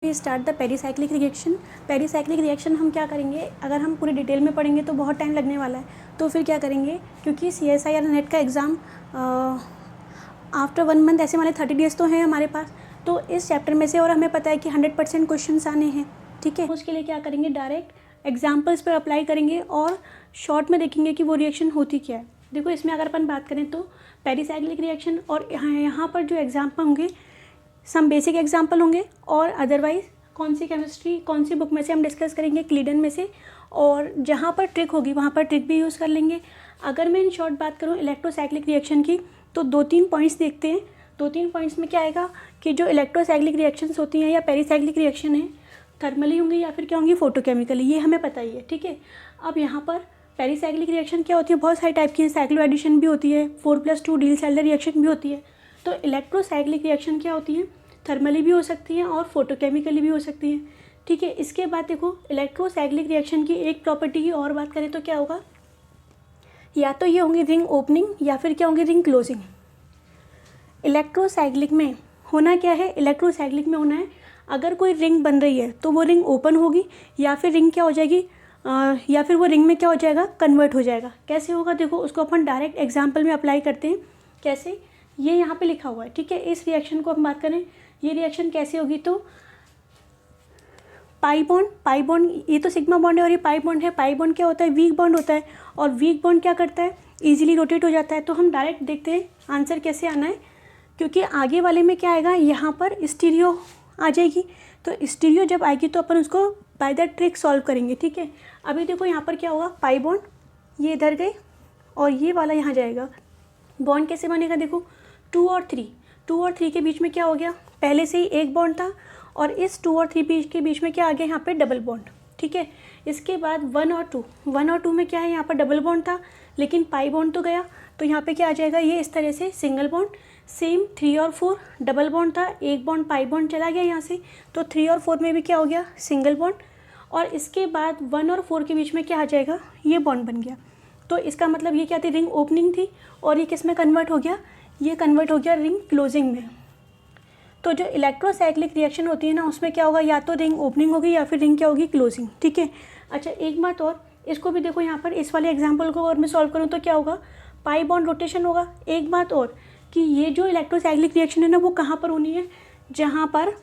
We start the pericyclic reaction. Pericyclic reaction हम क्या करेंगे, अगर हम पूरे डिटेल में पढ़ेंगे तो बहुत टाइम लगने वाला है, तो फिर क्या करेंगे, क्योंकि CSI और नेट का एग्ज़ाम आफ्टर 1 मंथ ऐसे वाले 30 डेज़ तो हैं हमारे पास, तो इस चैप्टर में से और हमें पता है कि 100% क्वेश्चन आने हैं, ठीक है। उसके लिए क्या करेंगे, डायरेक्ट एग्जाम्पल्स पर अप्लाई करेंगे और शॉर्ट में देखेंगे कि वो रिएक्शन होती क्या है। देखो इसमें अगर अपन बात करें तो पेरीसाइक्लिक रिएक्शन और यहाँ पर जो एग्जाम्पल होंगे सम बेसिक एग्जाम्पल होंगे और अदरवाइज कौन सी केमिस्ट्री कौन सी बुक में से हम डिस्कस करेंगे, क्लीडन में से, और जहाँ पर ट्रिक होगी वहाँ पर ट्रिक भी यूज़ कर लेंगे। अगर मैं इन शॉर्ट बात करूँ इलेक्ट्रोसाइक्लिक रिएक्शन की, तो 2-3 पॉइंट्स देखते हैं। 2-3 पॉइंट्स में क्या आएगा कि जो इलेक्ट्रोसाइक्लिक रिएक्शंस होती हैं या पेरीसाइक्लिक रिएक्शन है, थर्मली होंगी या फिर क्या होंगी, फोटोकेमिकली, ये हमें पता ही है, ठीक है। अब यहाँ पर पेरीसाइक्लिक रिएक्शन क्या होती है, बहुत सारे टाइप की है, साइक्लो एडिशन भी होती है, 4+2 डीलसैलर रिएक्शन भी होती है। तो इलेक्ट्रोसाइक्लिक रिएक्शन क्या होती है, थर्मली भी हो सकती हैं और फोटोकेमिकली भी हो सकती हैं, ठीक है। इसके बाद देखो इलेक्ट्रोसाइक्लिक रिएक्शन की एक प्रॉपर्टी की और बात करें तो क्या होगा, या तो ये होंगी रिंग ओपनिंग या फिर क्या होंगी, रिंग क्लोजिंग। इलेक्ट्रोसाइक्लिक में होना क्या है, इलेक्ट्रोसाइक्लिक में होना है अगर कोई रिंग बन रही है तो वो रिंग ओपन होगी या फिर रिंग क्या हो जाएगी, या फिर वो रिंग में क्या हो जाएगा, कन्वर्ट हो जाएगा। कैसे होगा, देखो उसको अपन डायरेक्ट एग्जाम्पल में अप्लाई करते हैं। कैसे, ये यहाँ पे लिखा हुआ है, ठीक है। इस रिएक्शन को हम बात करें, ये रिएक्शन कैसे होगी, तो पाई बॉन्ड, ये तो सिग्मा बॉन्ड है और ये पाई बॉन्ड है। पाई बॉन्ड क्या होता है, वीक बॉन्ड होता है, और वीक बॉन्ड क्या करता है, इजीली रोटेट हो जाता है। तो हम डायरेक्ट देखते हैं आंसर कैसे आना है, क्योंकि आगे वाले में क्या आएगा, यहाँ पर स्टीरियो आ जाएगी। तो स्टीरियो जब आएगी तो अपन उसको बाय द ट्रिक सॉल्व करेंगे, ठीक है। अभी देखो यहाँ पर क्या होगा, पाई बॉन्ड ये इधर गए और ये वाला यहाँ जाएगा। बॉन्ड कैसे बनेगा, देखो 2 और 3 के बीच में क्या हो गया, पहले से ही एक बॉन्ड था और इस 2 और 3 के बीच में क्या आ गया, यहाँ पे डबल बॉन्ड, ठीक है। इसके बाद 1 और 2 में क्या है, यहाँ पर डबल बॉन्ड था लेकिन पाई बॉन्ड तो गया, तो यहाँ पे क्या आ जाएगा, ये इस तरह से सिंगल बॉन्ड। सेम 3 और 4 डबल बॉन्ड था, एक बॉन्ड पाई बॉन्ड चला गया यहाँ से, तो 3 और 4 में भी क्या हो गया, सिंगल बॉन्ड। और इसके बाद 1 और 4 के बीच में क्या आ जाएगा, ये बॉन्ड बन गया। तो इसका मतलब ये क्या थी, रिंग ओपनिंग थी, और ये किस में कन्वर्ट हो गया, ये कन्वर्ट हो गया रिंग क्लोजिंग में। तो जो इलेक्ट्रोसाइक्लिक रिएक्शन होती है ना, उसमें क्या होगा, या तो रिंग ओपनिंग होगी या फिर रिंग क्या होगी, क्लोजिंग, ठीक है। अच्छा एक बात और, इसको भी देखो यहाँ पर इस वाले एग्जाम्पल को और मैं सॉल्व करूँ तो क्या होगा, पाई बॉन्ड रोटेशन होगा। एक बात और कि ये जो इलेक्ट्रोसाइक्लिक रिएक्शन है ना, वो कहाँ पर होनी है, जहाँ पर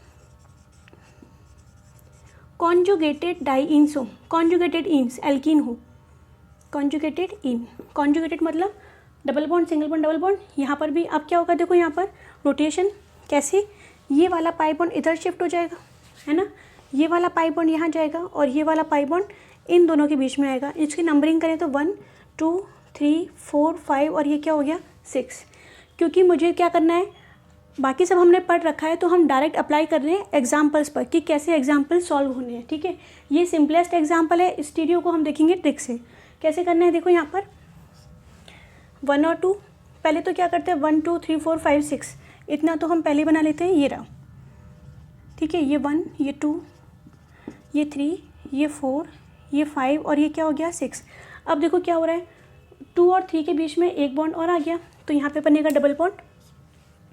कॉन्जुगेटेड डाईइन्स हो, कॉन्जुगेटेड इन्स एल्कीन हो, कॉन्जुगेटेड इन, कॉन्जुगेटेड मतलब double bond single bond double bond. यहाँ पर भी अब क्या होगा, देखो यहाँ पर रोटेशन कैसे, ये वाला पाई बॉन्ड इधर शिफ्ट हो जाएगा, है ना, ये वाला पाई बॉन्ड यहाँ जाएगा और ये वाला पाई बॉन्ड इन दोनों के बीच में आएगा। इसकी नंबरिंग करें तो 1 2 3 4 5 और ये क्या हो गया, 6। क्योंकि मुझे क्या करना है, बाकी सब हमने पढ़ रखा है, तो हम डायरेक्ट अप्लाई कर रहे हैं एग्जाम्पल्स पर कि कैसे एग्जाम्पल सॉल्व होने हैं, ठीक है। ये सिंपलेस्ट एग्जाम्पल है, स्टीरियो को हम देखेंगे ट्रिक से कैसे करना है। देखो यहाँ पर 1 और 2, पहले तो क्या करते हैं, 1 2 3 4 5 6, इतना तो हम पहले बना लेते हैं, ये रहा, ठीक है। ये 1 ये 2 ये 3 ये 4 ये 5 और ये क्या हो गया, 6। अब देखो क्या हो रहा है, 2 और 3 के बीच में एक बॉन्ड और आ गया, तो यहाँ पे बनेगा डबल बॉन्ड,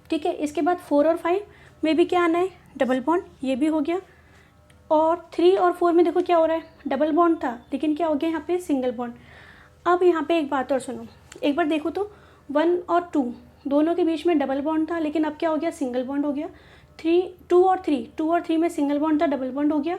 ठीक है। इसके बाद 4 और 5 में भी क्या आना है, डबल बॉन्ड, ये भी हो गया। और 3 और 4 में देखो क्या हो रहा है, डबल बॉन्ड था लेकिन क्या हो गया, यहाँ पे सिंगल बॉन्ड। अब यहाँ पे एक बात और सुनो, एक बार देखो तो 1 और 2 दोनों के बीच में डबल बॉन्ड था, लेकिन अब क्या हो गया, सिंगल बॉन्ड हो गया। 2 और 3 में सिंगल बॉन्ड था, डबल बॉन्ड हो गया।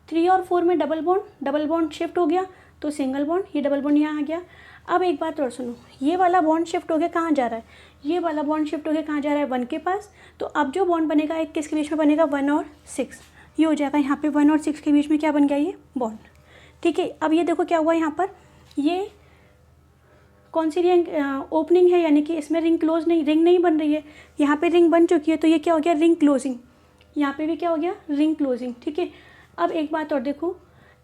3 और 4 में डबल बॉन्ड शिफ्ट हो गया, तो सिंगल बॉन्ड, ये डबल बॉन्ड यहाँ आ गया। अब एक बात और सुनो, ये वाला बॉन्ड शिफ्ट हो गया कहाँ जा रहा है, ये वाला बॉन्ड शिफ्ट हो गया कहाँ जा रहा है, 1 के पास। तो अब जो बॉन्ड बनेगा एक किसके बीच में बनेगा, 1 और 6, ये हो जाएगा। यहाँ पे 1 और 6 के बीच में क्या बन गया, ये बॉन्ड, ठीक है। अब ये देखो क्या हुआ, यहाँ पर ये कौन सी रिंग ओपनिंग है, यानी कि इसमें रिंग नहीं बन रही है, यहाँ पे रिंग बन चुकी है, तो ये क्या हो गया, रिंग क्लोजिंग। यहाँ पे भी क्या हो गया, रिंग क्लोजिंग, ठीक है। अब एक बात और देखो,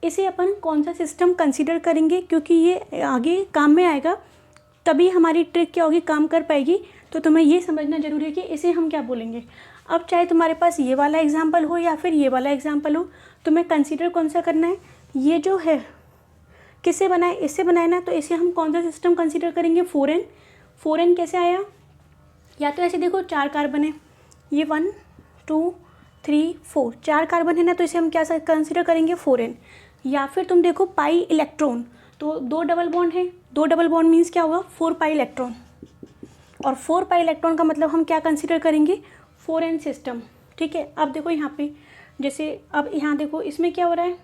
इसे अपन कौन सा सिस्टम कंसीडर करेंगे, क्योंकि ये आगे काम में आएगा, तभी हमारी ट्रिक क्या होगी, काम कर पाएगी। तो तुम्हें ये समझना जरूरी है कि इसे हम क्या बोलेंगे। अब चाहे तुम्हारे पास ये वाला एग्जाम्पल हो या फिर ये वाला एग्जाम्पल हो, तुम्हें कंसीडर कौन सा करना है, ये जो है किससे बनाए, इससे बनाए ना, तो इसे हम कौन सा सिस्टम कंसीडर करेंगे, 4n कैसे आया, या तो ऐसे देखो 4 कार्बन है, ये 1 2 3 4, 4 कार्बन है ना, तो इसे हम क्या कंसिडर करेंगे 4n। या फिर तुम देखो पाई इलेक्ट्रॉन, तो 2 डबल बॉन्ड है, 2 डबल बॉन्ड मीन्स क्या होगा 4 पाई इलेक्ट्रॉन, और 4 पाई इलेक्ट्रॉन का मतलब हम क्या कंसिडर करेंगे 4n सिस्टम। ठीक है, अब देखो यहाँ पे जैसे अब यहाँ देखो इसमें क्या हो रहा है,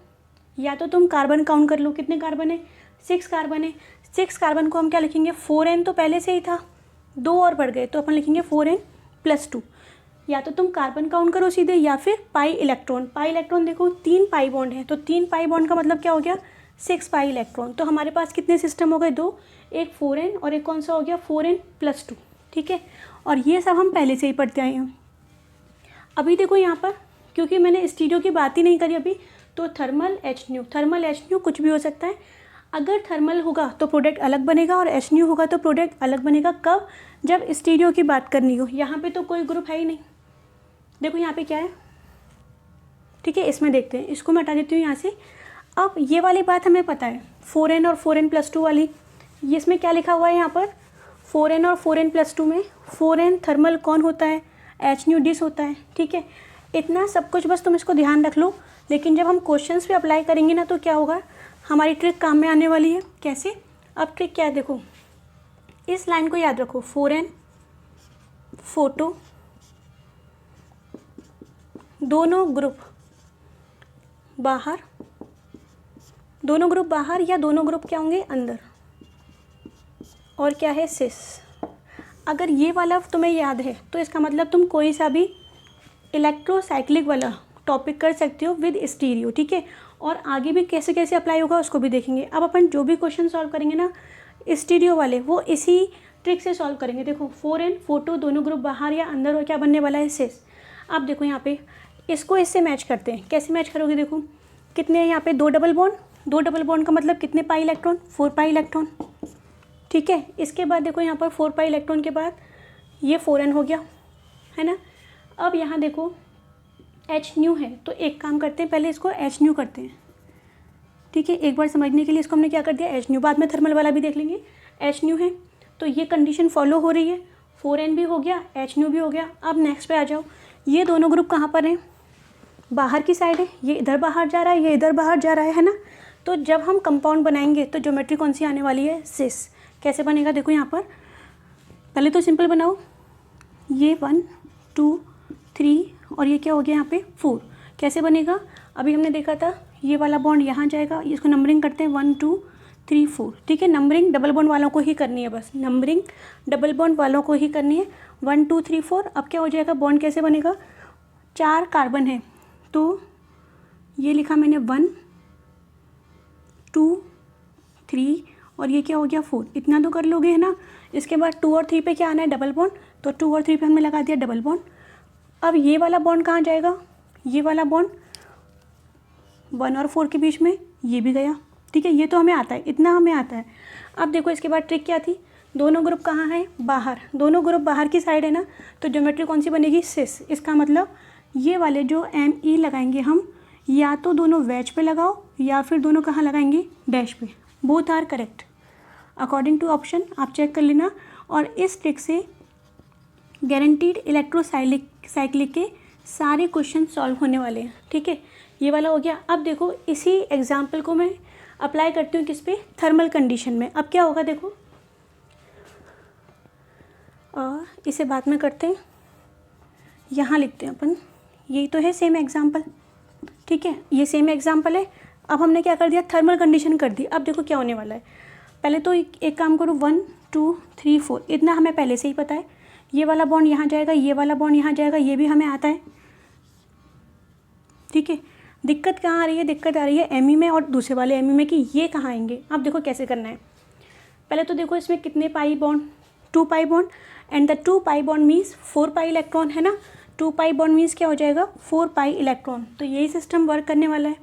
या तो तुम कार्बन काउंट कर लो, कितने कार्बन है 6 कार्बन है। 6 कार्बन को हम क्या लिखेंगे 4n, तो पहले से ही था, 2 और बढ़ गए तो अपन लिखेंगे 4n + 2। या तो तुम कार्बन काउंट करो सीधे, या फिर पाई इलेक्ट्रॉन। पाई इलेक्ट्रॉन देखो 3 पाई बॉन्ड है, तो 3 पाई बॉन्ड का मतलब क्या हो गया 6 पाई इलेक्ट्रॉन। तो हमारे पास कितने सिस्टम हो गए 2, एक 4n और एक कौन सा हो गया 4n + 2। ठीक है, और ये सब हम पहले से ही पढ़ते आए हैं। अभी देखो यहाँ पर, क्योंकि मैंने स्टीरियो की बात ही नहीं करी अभी, तो थर्मल HNO कुछ भी हो सकता है। अगर थर्मल होगा तो प्रोडक्ट अलग बनेगा, और HNO होगा तो प्रोडक्ट अलग बनेगा। कब, जब स्टीरियो की बात करनी हो। यहाँ पे तो कोई ग्रुप है ही नहीं, देखो यहाँ पे क्या है। ठीक है, इसमें देखते हैं, इसको मैं हटा देती हूँ यहाँ से। अब ये वाली बात हमें पता है 4n और 4n + 2 वाली, ये इसमें क्या लिखा हुआ है यहाँ पर 4n और 4n + 2 में 4n थर्मल कौन होता है, HNO डिस होता है। ठीक है, इतना सब कुछ बस तुम इसको ध्यान रख लो। लेकिन जब हम क्वेश्चंस पे अप्लाई करेंगे ना, तो क्या होगा, हमारी ट्रिक काम में आने वाली है। कैसे, अब ट्रिक क्या है देखो, इस लाइन को याद रखो 4n फोटो दोनों ग्रुप बाहर, दोनों ग्रुप बाहर या दोनों ग्रुप क्या होंगे अंदर, और क्या है सिस। अगर ये वाला तुम्हें याद है तो इसका मतलब तुम कोई सा भी इलेक्ट्रोसाइक्लिक वाला टॉपिक कर सकते हो विद स्टीरियो। ठीक है, और आगे भी कैसे कैसे अप्लाई होगा उसको भी देखेंगे। अब अपन जो भी क्वेश्चन सॉल्व करेंगे ना स्टीरियो वाले, वो इसी ट्रिक से सॉल्व करेंगे। देखो 4n फोटो दोनों ग्रुप बाहर या अंदर, और क्या बनने वाला है सिस। अब देखो यहाँ पे इसको इससे मैच करते हैं। कैसे मैच करोगे, देखो कितने हैं यहाँ पे 2 डबल बॉन्ड, 2 डबल बॉन्ड का मतलब कितने पाई इलेक्ट्रॉन 4 पाई इलेक्ट्रॉन। ठीक है, इसके बाद देखो यहाँ पर 4 पाई इलेक्ट्रॉन के बाद ये 4n हो गया, है ना। अब यहाँ देखो HNO है, तो एक काम करते हैं, पहले इसको HNO करते हैं। ठीक है, एक बार समझने के लिए इसको हमने क्या कर दिया HNO, बाद में थर्मल वाला भी देख लेंगे। HNO है तो ये कंडीशन फॉलो हो रही है, 4n भी हो गया, HNO भी हो गया। अब नेक्स्ट पे आ जाओ, ये दोनों ग्रुप कहाँ पर हैं, बाहर की साइड है, ये इधर बाहर जा रहा है, ये इधर बाहर जा रहा है ना। तो जब हम कंपाउंड बनाएंगे तो ज्योमेट्री कौन सी आने वाली है सिस। कैसे बनेगा देखो यहाँ पर, पहले तो सिंपल बनाओ, ये 1 2 3 और ये क्या हो गया यहाँ पे 4। कैसे बनेगा, अभी हमने देखा था ये वाला बॉन्ड यहाँ जाएगा, इसको नंबरिंग करते हैं 1 2 3 4। ठीक है, नंबरिंग डबल बॉन्ड वालों को ही करनी है, बस नंबरिंग डबल बॉन्ड वालों को ही करनी है 1 2 3 4। अब क्या हो जाएगा, बॉन्ड कैसे बनेगा, 4 कार्बन है तो ये लिखा मैंने 1 2 3 और ये क्या हो गया 4। इतना तो कर लोगे है ना। इसके बाद 2 और 3 पे क्या आना है डबल बॉन्ड, तो 2 और 3 पे हमने लगा दिया डबल बॉन्ड। अब ये वाला बॉन्ड कहाँ जाएगा, ये वाला बॉन्ड 1 और 4 के बीच में, ये भी गया। ठीक है, ये तो हमें आता है, इतना हमें आता है। अब देखो इसके बाद ट्रिक क्या थी, दोनों ग्रुप कहाँ है बाहर, दोनों ग्रुप बाहर की साइड है ना, तो ज्योमेट्री कौन सी बनेगी सिस। इसका मतलब ये वाले जो ME लगाएंगे हम, या तो दोनों वेज पे लगाओ या फिर दोनों कहाँ लगाएंगे डैश पे। Both are correct according to option, आप चेक कर लेना। और इस ट्रिक से गारंटीड इलेक्ट्रोसाइक्लिक के सारे क्वेश्चन सॉल्व होने वाले हैं। ठीक है, ये वाला हो गया। अब देखो इसी एग्जाम्पल को मैं अप्लाई करती हूँ किस पे, थर्मल कंडीशन में। अब क्या होगा देखो, इसे बाद में करते हैं, यहाँ लिखते हैं अपन, यही तो है सेम एग्जाम्पल। ठीक है, ये सेम एग्जाम्पल है। अब हमने क्या कर दिया, थर्मल कंडीशन कर दी। अब देखो क्या होने वाला है, पहले तो एक काम करो 1 2 3 4, इतना हमें पहले से ही पता है। ये वाला बॉन्ड यहाँ जाएगा, ये वाला बॉन्ड यहाँ जाएगा, ये भी हमें आता है। ठीक है, दिक्कत कहाँ आ रही है, दिक्कत आ रही है ME में और दूसरे वाले ME में कि ये कहाँ आएंगे। अब देखो कैसे करना है, पहले तो देखो इसमें कितने pi bond 2 pi bond, and the 2 pi bond means 4 pi electron है ना। 2 पाई बॉन्ड मीन्स क्या हो जाएगा 4 पाई इलेक्ट्रॉन, तो यही सिस्टम वर्क करने वाला है।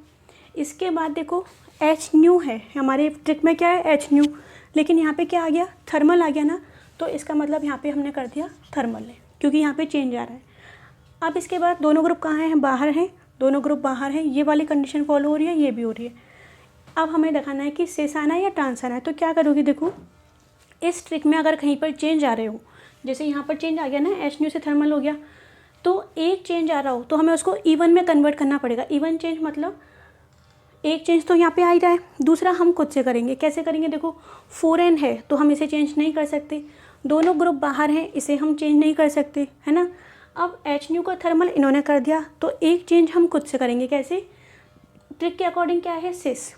इसके बाद देखो HNO है, हमारे ट्रिक में क्या है HNO, लेकिन यहाँ पे क्या आ गया थर्मल आ गया ना, तो इसका मतलब यहाँ पे हमने कर दिया थर्मल है, क्योंकि यहाँ पे चेंज आ रहा है। अब इसके बाद दोनों ग्रुप कहाँ हैं, बाहर हैं, दोनों ग्रुप बाहर हैं, ये वाली कंडीशन फॉलो हो रही है, ये भी हो रही है। अब हमें दिखाना है कि सिस आना है या ट्रांस आना है। तो क्या करोगे, देखो इस ट्रिक में अगर कहीं पर चेंज आ रहे हो, जैसे यहाँ पर चेंज आ गया ना, HNO से थर्मल हो गया, तो एक चेंज आ रहा हो तो हमें उसको इवन में कन्वर्ट करना पड़ेगा। इवन चेंज मतलब एक चेंज तो यहाँ पे आ ही रहा है, दूसरा हम खुद से करेंगे। कैसे करेंगे? देखो 4n है तो हम इसे चेंज नहीं कर सकते, दोनों ग्रुप बाहर हैं, इसे हम चेंज नहीं कर सकते, है ना। अब HNU का थर्मल इन्होंने कर दिया तो एक चेंज हम खुद से करेंगे। कैसे? ट्रिक के अकॉर्डिंग क्या है? सिस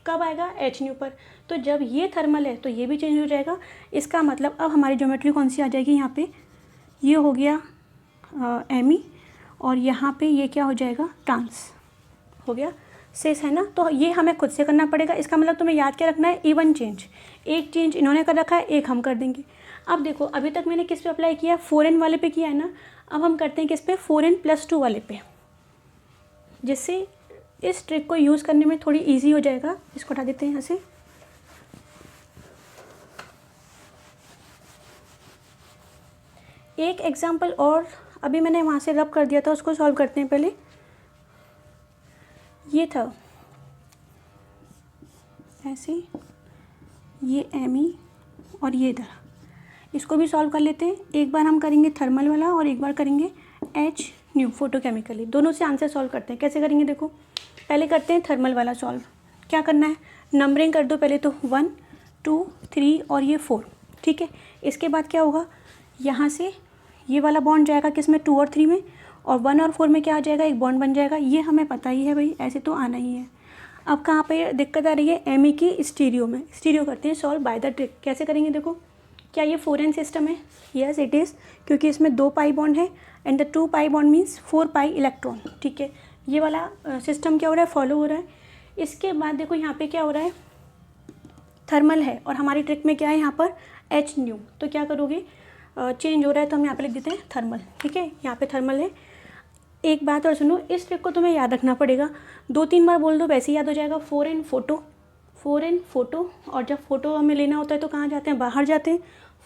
कब आएगा? HNU पर। तो जब ये थर्मल है तो ये भी चेंज हो जाएगा। इसका मतलब अब हमारी ज्योमेट्री कौन सी आ जाएगी? यहाँ पे ये हो गया एमी और यहाँ पे ये क्या हो जाएगा? ट्रांस हो गया। सिस है ना, तो ये हमें खुद से करना पड़ेगा। इसका मतलब तुम्हें याद क्या रखना है? Even change. एक चेंज इन्होंने कर रखा है, एक हम कर देंगे। अब देखो अभी तक मैंने किस पे अप्लाई किया? 4n वाले पे किया है ना। अब हम करते हैं किस पे? 4n+2 वाले पे, जिससे इस ट्रिक को यूज़ करने में थोड़ी इजी हो जाएगा। इसको हटा देते हैं यहाँ से। एक एग्जाम्पल और अभी मैंने वहाँ से रब कर दिया था, उसको सॉल्व करते हैं पहले। ये था ऐसे, ये एमी और ये इधर, इसको भी सॉल्व कर लेते हैं। एक बार हम करेंगे थर्मल वाला और एक बार करेंगे HNU फोटोकेमिकली। दोनों से आंसर सॉल्व करते हैं। कैसे करेंगे? देखो पहले करते हैं थर्मल वाला सॉल्व। क्या करना है? नंबरिंग कर दो पहले तो 1 2 3 और ये 4, ठीक है। इसके बाद क्या होगा? यहाँ से ये वाला बॉन्ड जाएगा किस में? 2 और 3 में, और 1 और 4 में क्या आ जाएगा? एक बॉन्ड बन जाएगा। ये हमें पता ही है भाई, ऐसे तो आना ही है। अब कहाँ पे दिक्कत आ रही है? एमी की स्टीरियो में। स्टीरियो करते हैं सॉल्व बाय द ट्रिक। कैसे करेंगे? देखो क्या ये 4n सिस्टम है? यस इट इज़, क्योंकि इसमें 2 पाई बॉन्ड है and the 2 pi bond means 4 pi electron, ठीक है। ये वाला सिस्टम क्या हो रहा है? फॉलो हो रहा है। इसके बाद देखो यहाँ पे क्या हो रहा है? थर्मल है और हमारी ट्रिक में क्या है? यहाँ पर HNU। तो क्या करोगे? चेंज हो रहा है तो हम यहाँ पे लिख देते हैं थर्मल, ठीक है। यहाँ पे थर्मल है। एक बात और सुनो, इस ट्रिक को तुम्हें याद रखना पड़ेगा। 2-3 बार बोल दो वैसे ही याद हो जाएगा। 4n फोटो, 4n फोटो, और जब फोटो हमें लेना होता है तो कहाँ जाते हैं? बाहर जाते हैं।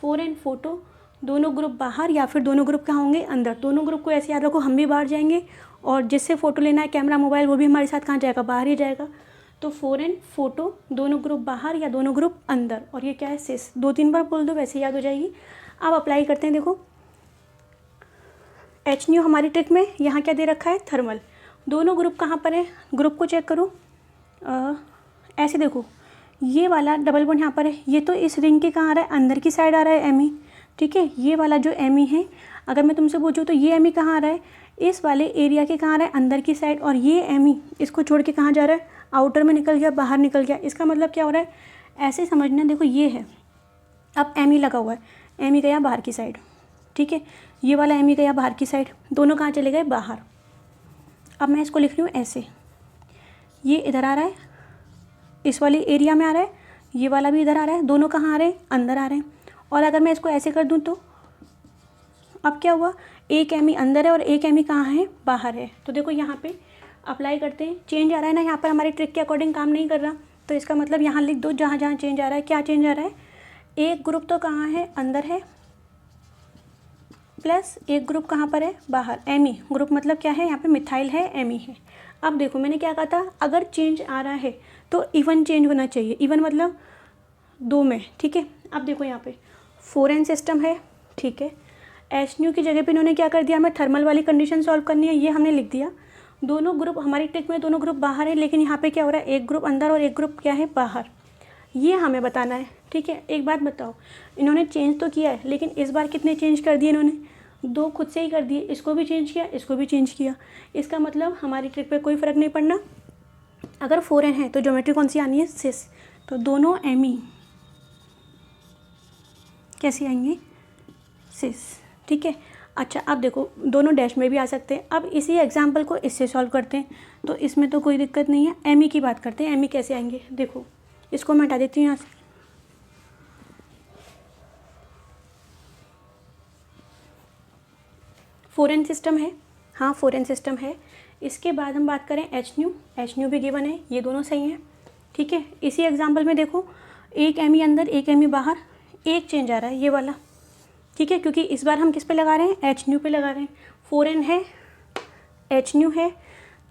4n फोटो, दोनों ग्रुप बाहर या फिर दोनों ग्रुप कहाँ होंगे? अंदर। दोनों ग्रुप को ऐसे याद रखो, हम भी बाहर जाएंगे और जिससे फ़ोटो लेना है कैमरा मोबाइल, वो भी हमारे साथ कहाँ जाएगा? बाहर ही जाएगा। तो 4n फोटो, दोनों ग्रुप बाहर या दोनों ग्रुप अंदर, और ये क्या है? सिस। 2-3 बार बोल दो वैसे याद हो जाएगी। अब अप्लाई करते हैं। देखो HNU हमारी ट्रिक में यहाँ क्या दे रखा है? थर्मल। दोनों ग्रुप कहाँ पर है? ग्रुप को चेक करो। ऐसे देखो, ये वाला डबल बॉन्ड यहाँ पर है, ये तो इस रिंग के कहाँ आ रहा है? अंदर की साइड आ रहा है एमी, ठीक है। ये वाला जो एमी है, अगर मैं तुमसे पूछूँ तो ये एमी कहाँ आ रहा है? इस वाले एरिया के कहाँ आ रहा है? अंदर की साइड। और ये एमी इसको छोड़ के कहाँ जा रहा है? आउटर में निकल गया, बाहर निकल गया। इसका मतलब क्या हो रहा है? ऐसे समझना। देखो ये है, अब एमी लगा हुआ है, एमी गया बाहर की साइड, ठीक है। ये वाला एमी गया बाहर की साइड, दोनों कहाँ चले गए? बाहर। अब मैं इसको लिख रही हूँ ऐसे, ये इधर आ रहा है, इस वाले एरिया में आ रहा है, ये वाला भी इधर आ रहा है, दोनों कहाँ आ रहे हैं? अंदर आ रहे हैं। और अगर मैं इसको ऐसे कर दूँ तो अब क्या हुआ? एक एमी अंदर है और एक एमी कहाँ है? बाहर है। तो देखो यहाँ पे अप्लाई करते हैं, चेंज आ रहा है ना, यहाँ पर हमारी ट्रिक के अकॉर्डिंग काम नहीं कर रहा, तो इसका मतलब यहाँ लिख दो जहाँ जहाँ चेंज आ रहा है। क्या चेंज आ रहा है? एक ग्रुप तो कहाँ है? अंदर है, प्लस एक ग्रुप कहाँ पर है? बाहर। एमी ग्रुप मतलब क्या है? यहाँ पे मिथाइल है, एमी है। अब देखो मैंने क्या कहा था? अगर चेंज आ रहा है तो इवन चेंज होना चाहिए। इवन मतलब 2 में, ठीक है। अब देखो यहाँ पे 4n सिस्टम है, ठीक है। HNU की जगह पे इन्होंने क्या कर दिया? हमें थर्मल वाली कंडीशन सॉल्व करनी है, ये हमने लिख दिया। दोनों ग्रुप हमारी ट्रिक में दोनों ग्रुप बाहर है, लेकिन यहाँ पे क्या हो रहा है? एक ग्रुप अंदर और एक ग्रुप क्या है? बाहर। ये हमें बताना है, ठीक है। एक बात बताओ, इन्होंने चेंज तो किया है, लेकिन इस बार कितने चेंज कर दिए इन्होंने? 2 खुद से ही कर दिए। इसको भी चेंज किया, इसको भी चेंज किया। इसका मतलब हमारी ट्रिक पे कोई फ़र्क नहीं पड़ना। अगर 4n है तो ज्योमेट्री कौन सी आनी है? सिस। तो दोनों एमी कैसे आएंगे? सिस, ठीक है। अच्छा अब देखो दोनों डैश में भी आ सकते हैं। अब इसी एग्जाम्पल को इससे सॉल्व करते हैं, तो इसमें तो कोई दिक्कत नहीं है। एमी की बात करते हैं, एमी कैसे आएंगे? देखो इसको मैं हटा देती हूँ यहाँ से। फोरेन सिस्टम है, हाँ 4n सिस्टम है। इसके बाद हम बात करें HNU भी गिवन है, ये दोनों सही हैं, ठीक है। इसी एग्जाम्पल में देखो एक एमी अंदर एक एमी बाहर, एक चेंज आ रहा है ये वाला, ठीक है, क्योंकि इस बार हम किस पे लगा रहे हैं? HNU पे लगा रहे हैं। 4n है, HNU है,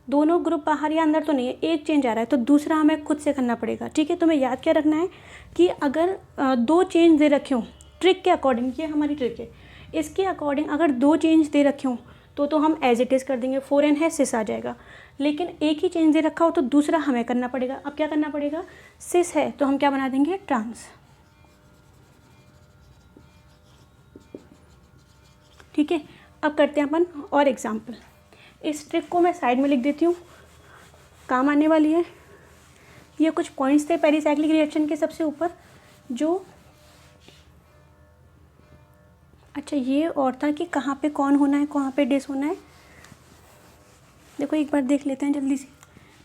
दोनों ग्रुप बाहर या अंदर तो नहीं है, एक चेंज आ रहा है, तो दूसरा हमें खुद से करना पड़ेगा, ठीक है। तो हमें याद क्या रखना है कि अगर 2 चेंज दे रखे हों ट्रिक के अकॉर्डिंग, ये हमारी ट्रिक है, इसके अकॉर्डिंग अगर 2 चेंज दे रखे हों तो हम एज इट इज़ कर देंगे, 4n है सिस आ जाएगा। लेकिन एक ही चेंज दे रखा हो तो दूसरा हमें करना पड़ेगा। अब क्या करना पड़ेगा, सिस है तो हम क्या बना देंगे, ट्रांस। ठीक है, अब करते हैं अपन और एग्जाम्पल। इस ट्रिक को मैं साइड में लिख देती हूँ, काम आने वाली है। ये कुछ पॉइंट्स थे पेरिसाइक्लिक रिएक्शन के सबसे ऊपर जो, अच्छा ये और था कि कहाँ पे कौन होना है, कहाँ पे डिस होना है। देखो एक बार देख लेते हैं जल्दी से।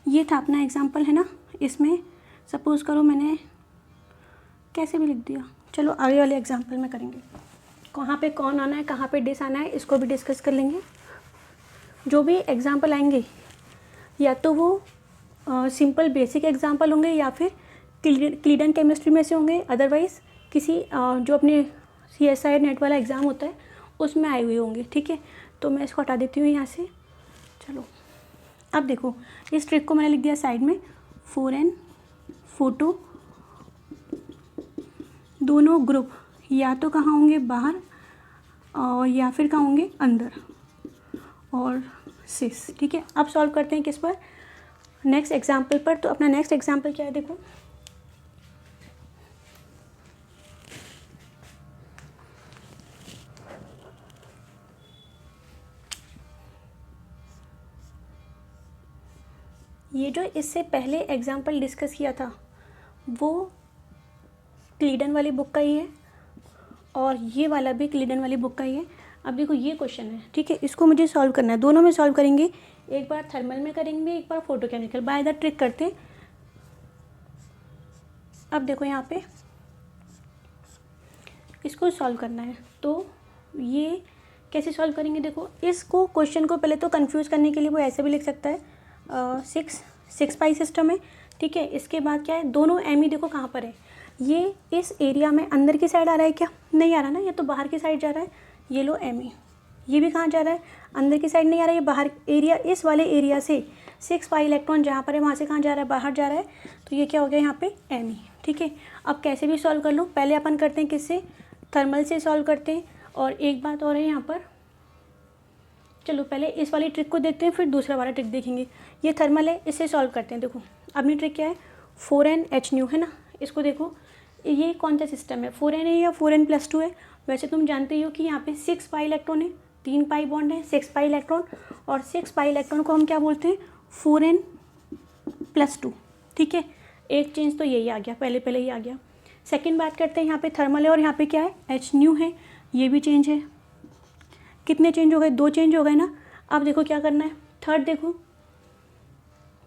ये था अपना एग्जाम्पल है ना, इसमें सपोज़ करो मैंने कैसे भी लिख दिया, चलो आगे वाले एग्जाम्पल में करेंगे। कहाँ पे कौन आना है, कहाँ पे डिस आना है, इसको भी डिस्कस कर लेंगे। जो भी एग्जाम्पल आएंगे या तो वो सिंपल बेसिक एग्जाम्पल होंगे या फिर क्लीडन केमिस्ट्री में से होंगे, अदरवाइज़ किसी जो अपने CSIR नेट वाला एग्ज़ाम होता है उसमें आए हुए होंगे। ठीक है, तो मैं इसको हटा देती हूँ यहाँ से। चलो अब देखो, इस ट्रिक को मैंने लिख दिया साइड में। 4n फोटो, दोनों ग्रुप या तो कहाँ होंगे, बाहर, और या फिर कहाँ होंगे, अंदर, और सिस। ठीक है, अब सॉल्व करते हैं किस पर, नेक्स्ट एग्जाम्पल पर। तो अपना नेक्स्ट एग्जाम्पल क्या है, देखो ये जो इससे पहले एग्जाम्पल डिस्कस किया था वो क्लीडन वाली बुक का ही है और ये वाला भी क्लीडन वाली बुक का ही है। अब देखो ये क्वेश्चन है, ठीक है, इसको मुझे सॉल्व करना है, दोनों में सॉल्व करेंगे, एक बार थर्मल में करेंगे, एक बार फोटोकेमिकल। बाय द ट्रिक करते हैं। अब देखो यहाँ पे इसको सॉल्व करना है, तो ये कैसे सॉल्व करेंगे, देखो इसको क्वेश्चन को पहले तो कंफ्यूज करने के लिए वो ऐसे भी लिख सकता है, 6 पाई सिस्टम है। ठीक है, इसके बाद क्या है, दोनों एम ई देखो कहाँ पर है, ये इस एरिया में अंदर की साइड आ रहा है क्या, नहीं आ रहा ना, ये तो बाहर की साइड जा रहा है। ये लो एम ई, ये भी कहाँ जा रहा है, अंदर की साइड नहीं आ रहा है, ये बाहर एरिया, इस वाले एरिया से 6 पाई इलेक्ट्रॉन जहाँ पर है वहाँ से कहाँ जा रहा है, बाहर जा रहा है। तो ये क्या हो गया यहाँ पे एम ई। ठीक है, अब कैसे भी सॉल्व कर लो, पहले अपन करते हैं किससे, थर्मल से सॉल्व करते हैं। और एक बात और है यहाँ पर, चलो पहले इस वाली ट्रिक को देखते हैं फिर दूसरा वाला ट्रिक देखेंगे। ये थर्मल है, इससे सॉल्व करते हैं। देखो अपनी ट्रिक क्या है, 4NH है ना, इसको देखो ये कौन सा सिस्टम है, 4n है या 4n+2 है। वैसे तुम जानते ही हो कि यहाँ पे 6 पाई इलेक्ट्रॉन है, 3 पाई बॉन्ड है, 6 पाई इलेक्ट्रॉन, और 6 पाई इलेक्ट्रॉन को हम क्या बोलते हैं, 4n+2। ठीक है, एक चेंज तो यही आ गया, पहले ही आ गया। सेकेंड बात करते हैं, यहाँ पे थर्मल है और यहाँ पे क्या है, H है, ये भी चेंज है। कितने चेंज हो गए, 2 चेंज हो गए ना। अब देखो क्या करना है, थर्ड देखो,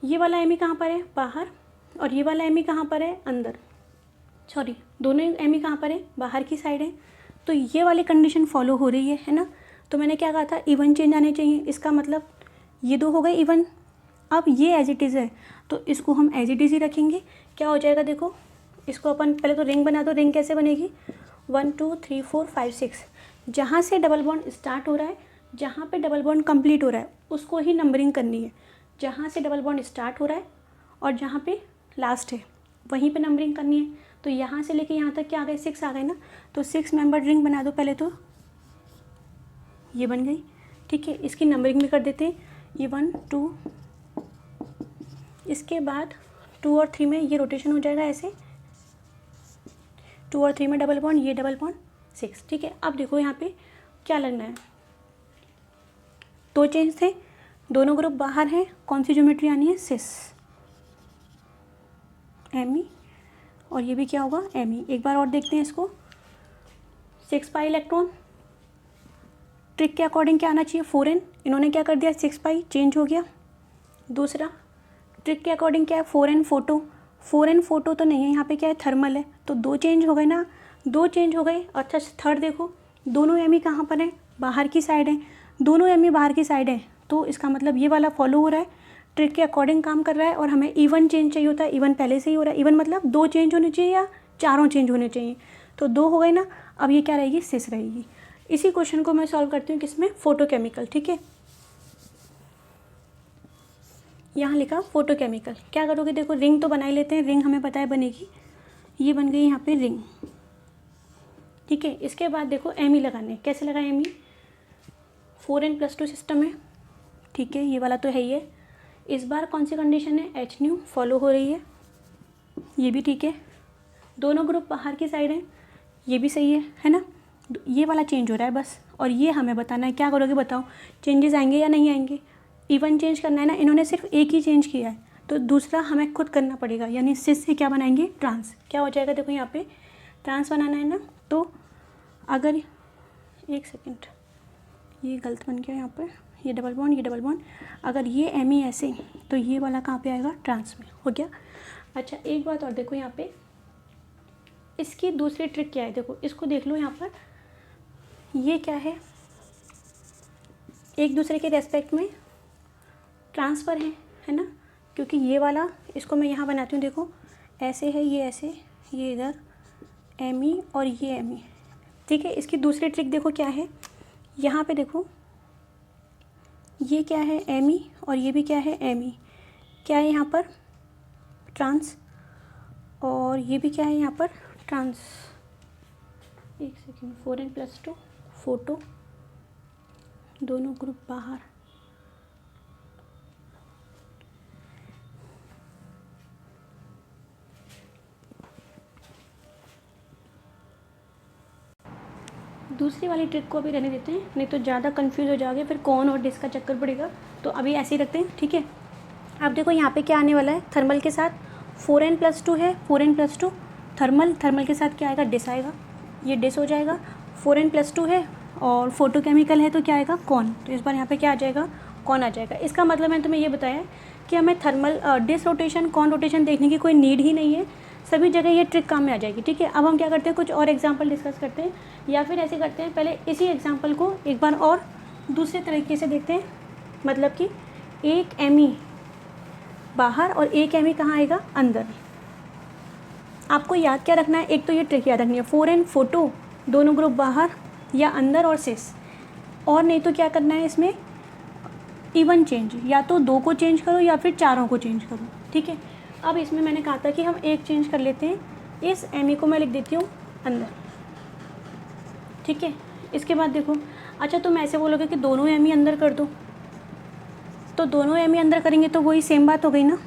ये वाला एम ई कहाँ पर है, बाहर, और ये वाला एम ई कहाँ पर है, अंदर, सॉरी दोनों एम ई कहाँ पर है, बाहर की साइड है। तो ये वाली कंडीशन फॉलो हो रही है ना। तो मैंने क्या कहा था, इवन चेंज आने चाहिए, इसका मतलब ये 2 हो गए इवन। अब ये एज इट इज़ है तो इसको हम एज इट इज़ ही रखेंगे। क्या हो जाएगा, देखो इसको अपन पहले तो रिंग बना दो। रिंग कैसे बनेगी, 1 2 3 4 5 6, जहाँ से डबल बॉन्ड स्टार्ट हो रहा है, जहाँ पे डबल बॉन्ड कंप्लीट हो रहा है उसको ही नंबरिंग करनी है। जहाँ से डबल बॉन्ड स्टार्ट हो रहा है और जहाँ पे लास्ट है वहीं पे नंबरिंग करनी है। तो यहाँ से लेके यहाँ तक क्या आ गए, 6 आ गए ना। तो 6 मेंबर रिंग बना दो पहले, तो ये बन गई। ठीक है, इसकी नंबरिंग भी कर देते हैं, ये 1 2, इसके बाद 2 और 3 में ये रोटेशन हो जाएगा ऐसे, 2 और 3 में डबल बॉन्ड, ये डबल बॉन्ड 6। ठीक है, अब देखो यहाँ पे क्या लगना है, 2 चेंज थे, दोनों ग्रुप बाहर हैं, कौन सी ज्योमेट्री आनी है, सिस एम ई, और ये भी क्या होगा, एम ई। एक बार और देखते हैं इसको, 6 पाई इलेक्ट्रॉन, ट्रिक के अकॉर्डिंग क्या आना चाहिए, 4n, इन्होंने क्या कर दिया, 6 पाई चेंज हो गया। दूसरा ट्रिक के अकॉर्डिंग क्या है, 4n फोटो, 4n फोटो तो नहीं है, यहाँ पे क्या है, थर्मल है, तो 2 चेंज हो गए ना, 2 चेंज हो गए। अच्छा थर्ड देखो, दोनों एम ई कहाँ पर है, बाहर की साइड है, दोनों एम ई बाहर की साइड है, तो इसका मतलब ये वाला फॉलो हो रहा है, ट्रिक के अकॉर्डिंग काम कर रहा है। और हमें इवन चेंज चाहिए होता है, इवन पहले से ही हो रहा है। इवन मतलब 2 चेंज होने चाहिए या चारों चेंज होने चाहिए, तो 2 हो गए ना। अब ये क्या रहेगी, सिस रहेगी। इसी क्वेश्चन को मैं सॉल्व करती हूँ किसमें, फोटोकेमिकल। ठीक है, यहाँ लिखा फोटोकेमिकल। क्या करोगे, देखो रिंग तो बना ही लेते हैं, रिंग हमें पता है बनेगी, ये बन गई यहाँ पे रिंग। ठीक है, इसके बाद देखो एम ई लगाने, कैसे लगा एम ई, 4n+2 सिस्टम है, ठीक है, ये वाला तो है ही है। इस बार कौन सी कंडीशन है, एच न्यू फॉलो हो रही है, ये भी ठीक है। दोनों ग्रुप बाहर की साइड हैं, ये भी सही है ना। ये वाला चेंज हो रहा है बस, और ये हमें बताना है। क्या करोगे बताओ, चेंजेस आएंगे या नहीं आएंगे। इवन चेंज करना है ना, इन्होंने सिर्फ एक ही चेंज किया है, तो दूसरा हमें खुद करना पड़ेगा, यानी सिस से क्या बनाएंगे, ट्रांस। क्या हो जाएगा, देखो यहाँ पे ट्रांस बनाना है ना। तो अगर एक सेकेंड, ये गलत बन गया यहाँ पर, ये डबल बॉन्ड, ये डबल बॉन्ड, अगर ये एम ई ऐसे, तो ये वाला कहाँ पे आएगा, ट्रांस में, हो गया। अच्छा एक बात और देखो यहाँ पे, इसकी दूसरी ट्रिक क्या है, देखो इसको देख लो यहाँ पर, ये क्या है, एक दूसरे के रेस्पेक्ट में ट्रांसफ़र है ना, क्योंकि ये वाला, इसको मैं यहाँ बनाती हूँ, देखो ऐसे है, ये ऐसे, ये इधर एम ई और ये एम ई, ठीक है। इसकी दूसरी ट्रिक देखो क्या है, यहाँ पे देखो ये क्या है, एम ई, और ये भी क्या है, एम ई, क्या है यहाँ पर, ट्रांस, और ये भी क्या है यहाँ पर, ट्रांस। एक सेकेंड, 4n+2 फोटो, दोनों ग्रुप बाहर, दूसरी वाली ट्रिक को अभी रहने देते हैं, नहीं तो ज़्यादा कंफ्यूज हो जाओगे, फिर कौन और डिस्क का चक्कर पड़ेगा। तो अभी ऐसे ही रखते हैं, ठीक है। अब देखो यहाँ पे क्या आने वाला है, थर्मल के साथ 4n+2 है, 4n+2 थर्मल के साथ क्या आएगा, डिस आएगा, ये डिस हो जाएगा। 4n+2 है और फोटोकेमिकल है, तो क्या आएगा, कॉन। तो इस बार यहाँ पे क्या आ जाएगा, कॉन आ जाएगा। इसका मतलब मैंने तुम्हें ये बताया कि हमें thermal disrotation, conrotation देखने की कोई नीड ही नहीं है, सभी जगह ये ट्रिक काम में आ जाएगी, ठीक है। अब हम क्या करते हैं, कुछ और एग्जांपल डिस्कस करते हैं, या फिर ऐसे करते हैं, पहले इसी एग्जांपल को एक बार और दूसरे तरीके से देखते हैं। मतलब कि एक एम ई बाहर और एक एम ई कहाँ आएगा, अंदर। आपको याद क्या रखना है, एक तो ये ट्रिक याद रखनी है, 4n फोटो, दोनों ग्रुप बाहर या अंदर और सिस, और नहीं तो क्या करना है इसमें, इवन चेंज, या तो 2 को चेंज करो या फिर 4 को चेंज करो, ठीक है। अब इसमें मैंने कहा था कि हम एक चेंज कर लेते हैं, इस एम ई को मैं लिख देती हूँ अंदर, ठीक है। इसके बाद देखो, अच्छा तुम ऐसे बोलोगे कि दोनों एम ई अंदर कर दो, तो दोनों एम ई अंदर करेंगे तो वही सेम बात हो गई ना,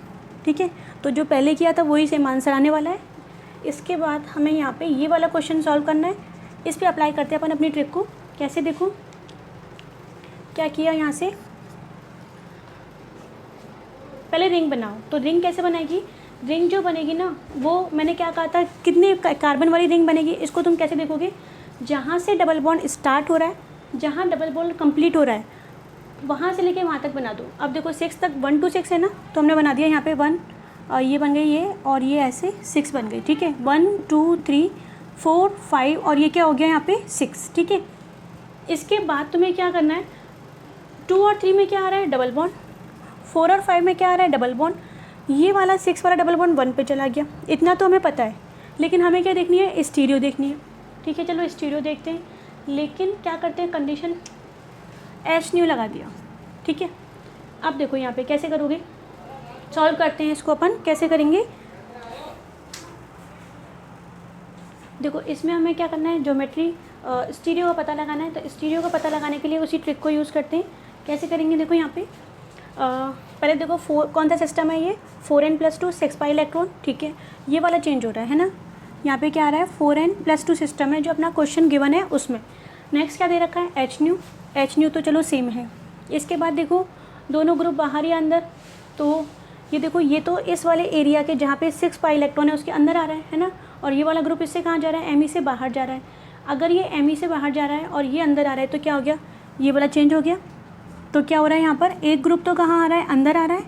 ठीक है। तो जो पहले किया था वही सेम आंसर आने वाला है। इसके बाद हमें यहाँ पे ये वाला क्वेश्चन सॉल्व करना है, इस पर अप्लाई करते हैं अपन अपनी ट्रिक को। कैसे, देखो क्या किया, यहाँ से पहले रिंग बनाओ। तो रिंग कैसे बनाएगी, रिंग जो बनेगी ना, वो मैंने क्या कहा था, कितने कार्बन वाली रिंग बनेगी, इसको तुम कैसे देखोगे, जहाँ से डबल बॉन्ड स्टार्ट हो रहा है, जहाँ डबल बॉन्ड कंप्लीट हो रहा है, वहाँ से लेके वहाँ तक बना दो। अब देखो 6 तक, 1 to 6 है ना, तो हमने बना दिया यहाँ पे 1, और ये बन गई ये, और ये ऐसे 6 बन गई, ठीक है। 1 2 3 4 5, और ये क्या हो गया यहाँ पे 6, ठीक है। इसके बाद तुम्हें क्या करना है, 2 और 3 में क्या आ रहा है, डबल बॉन्ड, 4 और 5 में क्या आ रहा है, डबल बॉन्ड, ये वाला 6 वाला डबल बॉन्ड 1 पे चला गया, इतना तो हमें पता है। लेकिन हमें क्या देखनी है, स्टीरियो देखनी है, ठीक है। चलो स्टीरियो देखते हैं, लेकिन क्या करते हैं, कंडीशन एच न्यू लगा दिया, ठीक है। अब देखो यहाँ पे कैसे करोगे, सॉल्व करते हैं इसको, अपन कैसे करेंगे। देखो इसमें हमें क्या करना है, ज्योमेट्री स्टीरियो का पता लगाना है। तो स्टीरियो का पता लगाने के लिए उसी ट्रिक को यूज़ करते हैं। कैसे करेंगे, देखो यहाँ पे पहले देखो कौन सा सिस्टम है, ये 4n+2 6 पाई इलेक्ट्रॉन, ठीक है। ये वाला चेंज हो रहा है ना, यहाँ पे क्या आ रहा है, 4n+2 सिस्टम है जो अपना क्वेश्चन गिवन है उसमें। नेक्स्ट क्या दे रखा है, एच न्यू तो चलो सेम है। इसके बाद देखो दोनों ग्रुप बाहर या अंदर, तो ये देखो ये तो इस वाले एरिया के जहाँ पे 6 पाई इलेक्ट्रॉन है उसके अंदर आ रहा है ना, और ये वाला ग्रुप इससे कहाँ जा रहा है, एम ई से बाहर जा रहा है। अगर ये एम ई से बाहर जा रहा है और ये अंदर आ रहा है, तो क्या हो गया, ये वाला चेंज हो गया। तो क्या हो रहा है यहाँ पर, एक ग्रुप तो कहाँ आ रहा है, अंदर आ रहा है,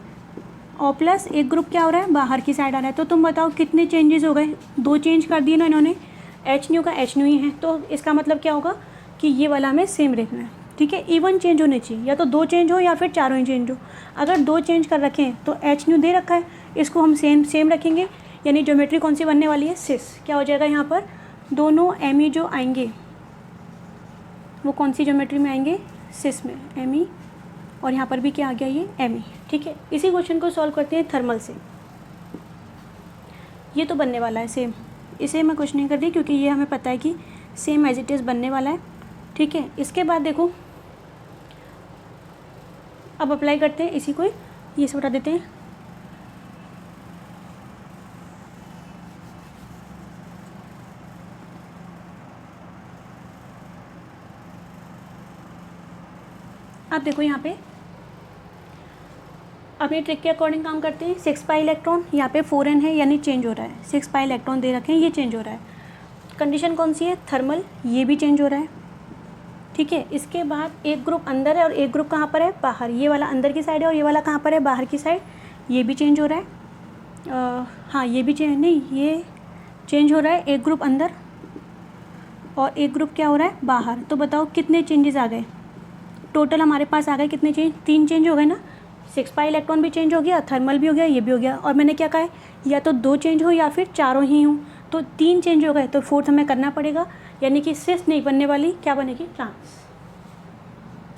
और प्लस एक ग्रुप क्या हो रहा है, बाहर की साइड आ रहा है। तो तुम बताओ कितने चेंजेस हो गए, 2 चेंज कर दिए ना इन्होंने, एच न्यू का एच न्यू ही है। तो इसका मतलब क्या होगा कि ये वाला हमें सेम रखना है, ठीक है। इवन चेंज होने चाहिए, या तो 2 चेंज हो या फिर 4 ही चेंज हो। अगर 2 चेंज कर रखे हैं तो एच न्यू दे रखा है, इसको हम सेम रखेंगे, यानी ज्योमेट्री कौन सी बनने वाली है, सिस। क्या हो जाएगा यहाँ पर, दोनों एम ई जो आएंगे वो कौन सी ज्योमेट्री में आएंगे, सिस में, एम ई, और यहाँ पर भी क्या आ गया, ये एम ई, ठीक है। इसी क्वेश्चन को सॉल्व करते हैं थर्मल से। ये तो बनने वाला है सेम, इसे मैं कुछ नहीं कर रही क्योंकि ये हमें पता है कि सेम एज इट इज़ बनने वाला है, ठीक है। इसके बाद देखो अब अप्लाई करते हैं इसी को, ये सब हटा देते हैं। अब देखो यहाँ पे अपने ट्रिक के अकॉर्डिंग काम करते हैं। 6 पाई इलेक्ट्रॉन, यहाँ पे 4n है यानी चेंज हो रहा है। 6 पाई इलेक्ट्रॉन दे रखे हैं, ये चेंज हो रहा है। कंडीशन कौन सी है? थर्मल, ये भी चेंज हो रहा है। ठीक है, इसके बाद एक ग्रुप अंदर है और एक ग्रुप कहाँ पर है? बाहर। ये वाला अंदर की साइड है और ये वाला कहाँ पर है? बाहर की साइड। ये भी चेंज हो रहा है। हाँ, ये भी चेंज नहीं, ये चेंज हो रहा है। एक ग्रुप अंदर और एक ग्रुप क्या हो रहा है? बाहर। तो बताओ कितने चेंजेस आ गए? टोटल हमारे पास आ गए कितने चेंज? 3 चेंज हो गए ना। 6 पाई इलेक्ट्रॉन भी चेंज हो गया, थर्मल भी हो गया, ये भी हो गया। और मैंने क्या कहा है? या तो 2 चेंज हो या फिर चारों ही हों। तो 3 चेंज हो गए, तो 4th हमें करना पड़ेगा, यानी कि सिस नहीं बनने वाली, क्या बनेगी? ट्रांस।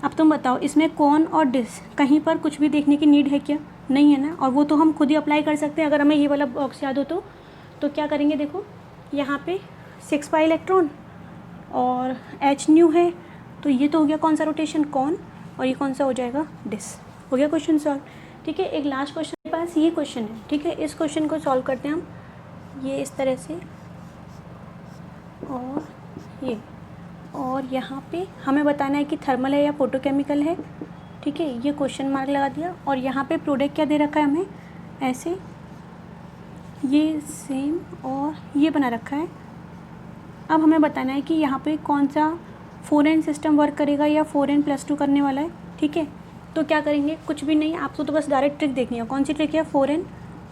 अब तुम बताओ, इसमें कॉन और डिस कहीं पर कुछ भी देखने की नीड है क्या? नहीं है ना। और वो तो हम खुद ही अप्लाई कर सकते हैं अगर हमें ये वाला बॉक्स याद हो तो क्या करेंगे? देखो यहाँ पे 6 पाई इलेक्ट्रॉन और H न्यू है, तो ये तो हो गया कौन सा रोटेशन? कॉन। और ये कौन सा हो जाएगा? डिस। हो गया क्वेश्चन सॉल्व। ठीक है, एक लास्ट क्वेश्चन के पास ये क्वेश्चन है। ठीक है, इस क्वेश्चन को सॉल्व करते हैं हम, ये इस तरह से और ये, और यहाँ पे हमें बताना है कि थर्मल है या फोटोकेमिकल है। ठीक है, ये क्वेश्चन मार्क लगा दिया। और यहाँ पे प्रोडक्ट क्या दे रखा है हमें? ऐसे, ये सेम और ये बना रखा है। अब हमें बताना है कि यहाँ पे कौन सा 4n सिस्टम वर्क करेगा या 4n+2 करने वाला है। ठीक है, तो क्या करेंगे? कुछ भी नहीं, आपको तो बस डायरेक्ट ट्रिक देखनी है। कौन सी ट्रिक है? 4n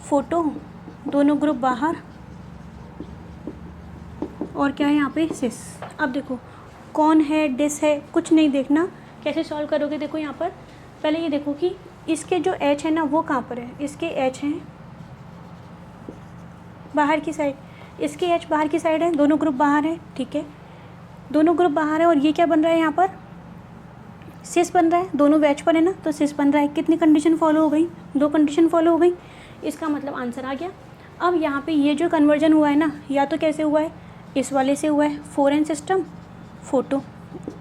फोटो, दोनों ग्रुप बाहर, और क्या है यहाँ पे? सिस। अब देखो कौन है, डिस है, कुछ नहीं देखना। कैसे सॉल्व करोगे? देखो यहाँ पर पहले ये देखो कि इसके जो H है ना वो कहाँ पर है? इसके H हैं बाहर की साइड, इसके H बाहर की साइड है, दोनों ग्रुप बाहर है। ठीक है, दोनों ग्रुप बाहर है और ये क्या बन रहा है? यहाँ पर सिस बन रहा है, दोनों वेज पर है ना, तो सिस बन रहा है। कितनी कंडीशन फॉलो हो गई? 2 कंडीशन फॉलो हो गई। इसका मतलब आंसर आ गया। अब यहाँ पे ये जो कन्वर्जन हुआ है ना, या तो कैसे हुआ है? इस वाले से हुआ है, 4n सिस्टम फोटो,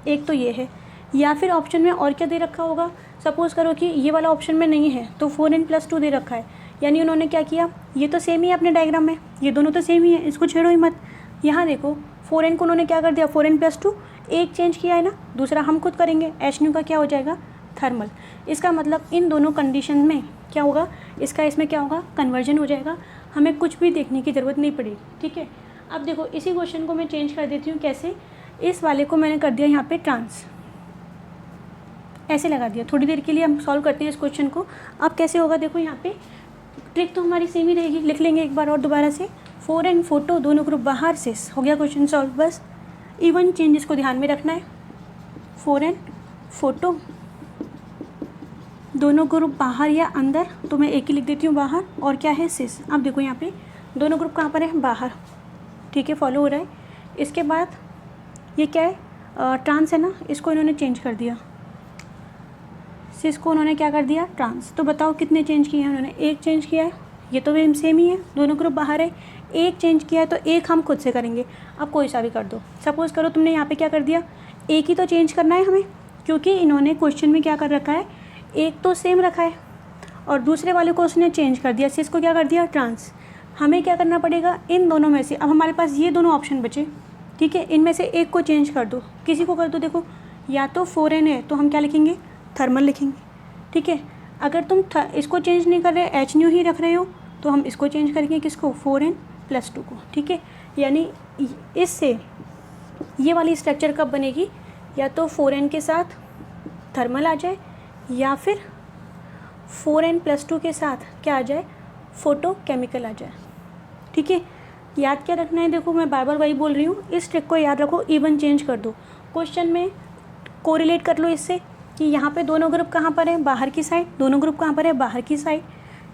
एक तो ये है, या फिर ऑप्शन में और क्या दे रखा होगा? सपोज़ करो कि ये वाला ऑप्शन में नहीं है तो 4n+2 दे रखा है, यानी उन्होंने क्या किया? ये तो सेम ही है अपने डायग्राम में, ये दोनों तो सेम ही है, इसको छेड़ो ही मत। यहाँ देखो 4n को उन्होंने क्या कर दिया? 4n+2, एक चेंज किया है ना, दूसरा हम खुद करेंगे। H न्यू का क्या हो जाएगा? थर्मल। इसका मतलब इन दोनों कंडीशन में क्या होगा? इसका इसमें क्या होगा? कन्वर्जन हो जाएगा। हमें कुछ भी देखने की ज़रूरत नहीं पड़ेगी। ठीक है, अब देखो इसी क्वेश्चन को मैं चेंज कर देती हूँ। कैसे? इस वाले को मैंने कर दिया यहाँ पे ट्रांस, ऐसे लगा दिया। थोड़ी देर के लिए हम सॉल्व करते हैं इस क्वेश्चन को। अब कैसे होगा? देखो यहाँ पे ट्रिक तो हमारी सेम ही रहेगी, लिख लेंगे एक बार और दोबारा से। 4n फोटो, दोनों ग्रुप बाहर, सिस। हो गया क्वेश्चन सॉल्व। बस इवन चेंजेस को ध्यान में रखना है। 4n फोटो, दोनों ग्रुप बाहर या अंदर, तो मैं एक ही लिख देती हूँ बाहर, और क्या है? सिस। अब देखो यहाँ पे दोनों ग्रुप कहाँ पर है? बाहर। ठीक है, फॉलो हो रहा है। इसके बाद ये क्या है? ट्रांस है ना, इसको इन्होंने चेंज कर दिया, सिस को उन्होंने क्या कर दिया? ट्रांस। तो बताओ कितने चेंज किए हैं उन्होंने? एक चेंज किया है, ये तो सेम ही है, दोनों ग्रुप बाहर है। एक चेंज किया है तो एक हम खुद से करेंगे। अब कोई सा भी कर दो। सपोज़ करो तुमने यहाँ पे क्या कर दिया? एक ही तो चेंज करना है हमें, क्योंकि इन्होंने क्वेश्चन में क्या कर रखा है? एक तो सेम रखा है और दूसरे वाले को उसने चेंज कर दिया, सिस को क्या कर दिया? ट्रांस। हमें क्या करना पड़ेगा? इन दोनों में से, अब हमारे पास ये दोनों ऑप्शन बचे। ठीक है, इनमें से एक को चेंज कर दो, किसी को कर दो। देखो या तो 4n है तो हम क्या लिखेंगे? थर्मल लिखेंगे। ठीक है, अगर तुम इसको चेंज नहीं कर रहे, H न्यू ही रख रहे हो, तो हम इसको चेंज करेंगे, किसको? 4n+2 को। ठीक है, यानी इससे ये वाली स्ट्रक्चर कब बनेगी? या तो 4n के साथ थर्मल आ जाए, या फिर 4n+2 के साथ क्या आ जाए? फोटोकेमिकल आ जाए। ठीक है, याद क्या रखना है? देखो मैं बार बार वही बोल रही हूँ, इस ट्रिक को याद रखो। इवन चेंज कर दो, क्वेश्चन में कोरिलेट कर लो इससे कि यहाँ पे दोनों ग्रुप कहाँ पर है? बाहर की साइड। दोनों ग्रुप कहाँ पर है? बाहर की साइड।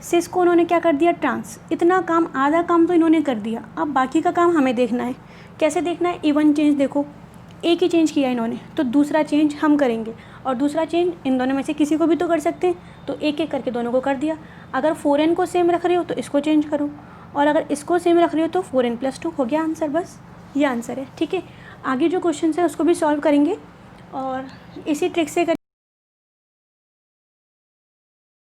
सिस को उन्होंने क्या कर दिया? ट्रांस। इतना काम, आधा काम तो इन्होंने कर दिया, अब बाकी का काम हमें देखना है। कैसे देखना है? Even change. देखो एक ही चेंज किया इन्होंने, तो दूसरा चेंज हम करेंगे, और दूसरा चेंज इन दोनों में से किसी को भी तो कर सकते हैं, तो एक एक करके दोनों को कर दिया। अगर 4n को सेम रख रहे हो तो इसको चेंज करो, और अगर इसको सेम रख रहे हो तो 4n+2। हो गया आंसर, बस ये आंसर है। ठीक है, आगे जो क्वेश्चन है उसको भी सॉल्व करेंगे और इसी ट्रिक से करेंगे।